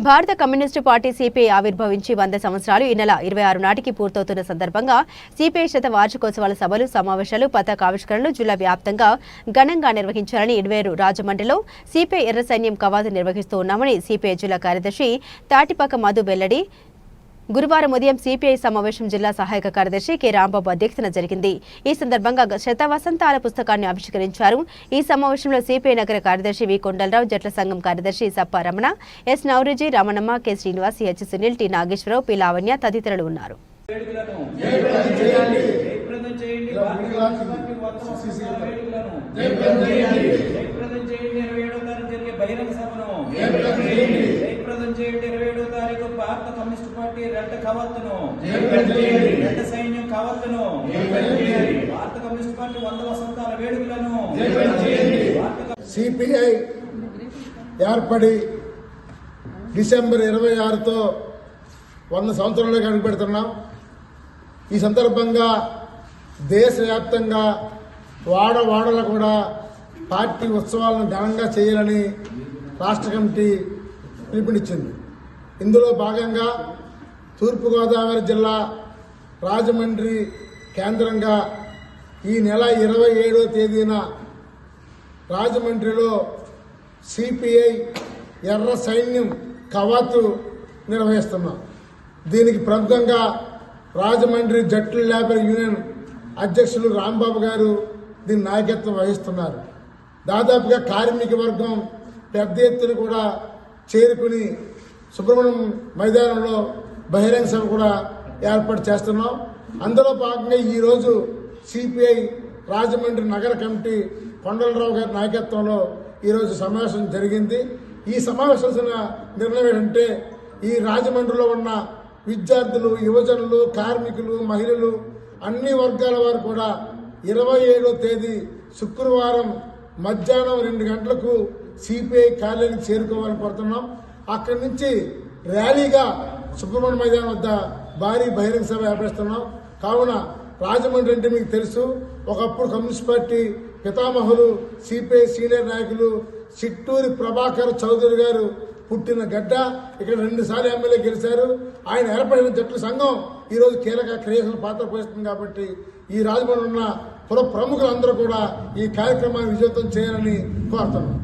భారత communist party CPI ఆవిర్భవించి 100 సంవత్సరాలు ఈ నెల 26 నాటికి పూర్తవుతున్న సందర్భంగా సిపిఐ శత వార్షికోత్సవాల సభలు సమావేశాలు పతాకావిష్కరణలు జిల్లా వ్యాప్తంగా ఘనంగా నిర్వహించాలని ఇడవేరు రాజమండ్రిలో సిపిఐ ఎర్ర సైన్యం కవాతు నిర్వహిస్తూ ఉన్నామని సిపిఐ జిల్లా కార్యదర్శి తాటిపాక మధు వెల్లడి గురువారం ఉదయం సిపిఐ సమావేశం జిల్లా సహాయక కార్యదర్శి కె రాంబాబు అధ్యక్షతన జరిగింది। ఈ సందర్భంగా శత వసంతాల పుస్తకాన్ని ఆవిష్కరించారు। ఈ సమావేశంలో సిపిఐ నగర కార్యదర్శి వి కొండలరావు, జట్ల సంఘం కార్యదర్శి Sappa Ramana, S Nauriji, Ramanamma, K Srinivas, H Sunil, T Nageswararao, P Lavanya తదితరులు ఉన్నారు। భారత కమ్యూనిస్ట్ పార్టీ రెడ్ కవాతును రెడ్ సైన్యం కవాతును భారత కమ్యూనిస్ట్ పార్టీ 100 వసంతాల వేడుకలను సిపిఐ ఏర్పడి డిసెంబర్ 26తో 100 సంవత్సరాలుగా అడుగుపెడుతున్నాం। ఈ సందర్భంగా దేశవ్యాప్తంగా వాడవాడల కూడా పార్టీ ఉత్సవాలను ఘనంగా చేయాలని రాష్ట్ర కమిటీ పిలుపునిచ్చింది। ఇందులో భాగంగా తూర్పుగోదావరి జిల్లా రాజమండ్రి కేంద్రంగా ఈ నెల 27వ తేదీన రాజమండ్రిలో సిపిఐ ఎర్ర సైన్యం కవాతు నిర్వహిస్తున్నాం। దీనికి ప్రముఖంగా రాజమండ్రి జట్ల లేబర్ యూనియన్ అధ్యక్షులు రాంబాబు గారు దీని నాయకత్వం వహిస్తున్నారు। దాదాపుగా కార్మిక వర్గం పెద్ద ఎత్తున కూడా చేరుకుని సుబ్రహ్మణ్యం మైదానంలో బహిరంగ సభ కూడా ఏర్పాటు చేస్తున్నాం। అందులో భాగంగా ఈరోజు సిపిఐ రాజమండ్రి నగర కమిటీ కొండలరావు గారి నాయకత్వంలో ఈరోజు సమావేశం జరిగింది। ఈ సమావేశం నిర్ణయం ఏంటంటే ఈ రాజమండ్రిలో ఉన్న విద్యార్థులు, యువజనులు, కార్మికులు, మహిళలు అన్ని వర్గాల వారు కూడా 27వ తేదీ శుక్రవారం మధ్యాహ్నం 2 గంటలకు సిపిఐ కార్యాలయానికి చేరుకోవాలని కోరుతున్నాం। అక్కడి నుంచి ర్యాలీగా సుబ్రహ్మణ్య మైదానం వద్ద భారీ బహిరంగ సభ ఏర్పరుస్తున్నాం। కావున రాజమండ్రి అంటే మీకు తెలుసు, ఒకప్పుడు కమ్యూనిస్ట్ పార్టీ పితామహులు సిపిఐ సీనియర్ నాయకులు చిట్టూరి ప్రభాకర్ చౌదరి గారు పుట్టిన గడ్డ। ఇక్కడ 2 సార్లు ఎమ్మెల్యే గెలిచారు। ఆయన ఏర్పడిన జట్ల సంఘం ఈరోజు కీలక క్రియాశీల పాత్ర పోషిస్తుంది। కాబట్టి ఈ రాజమండ్రి ఉన్న ప్రముఖులందరూ కూడా ఈ కార్యక్రమాన్ని విజయవంతం చేయాలని కోరుతున్నాం।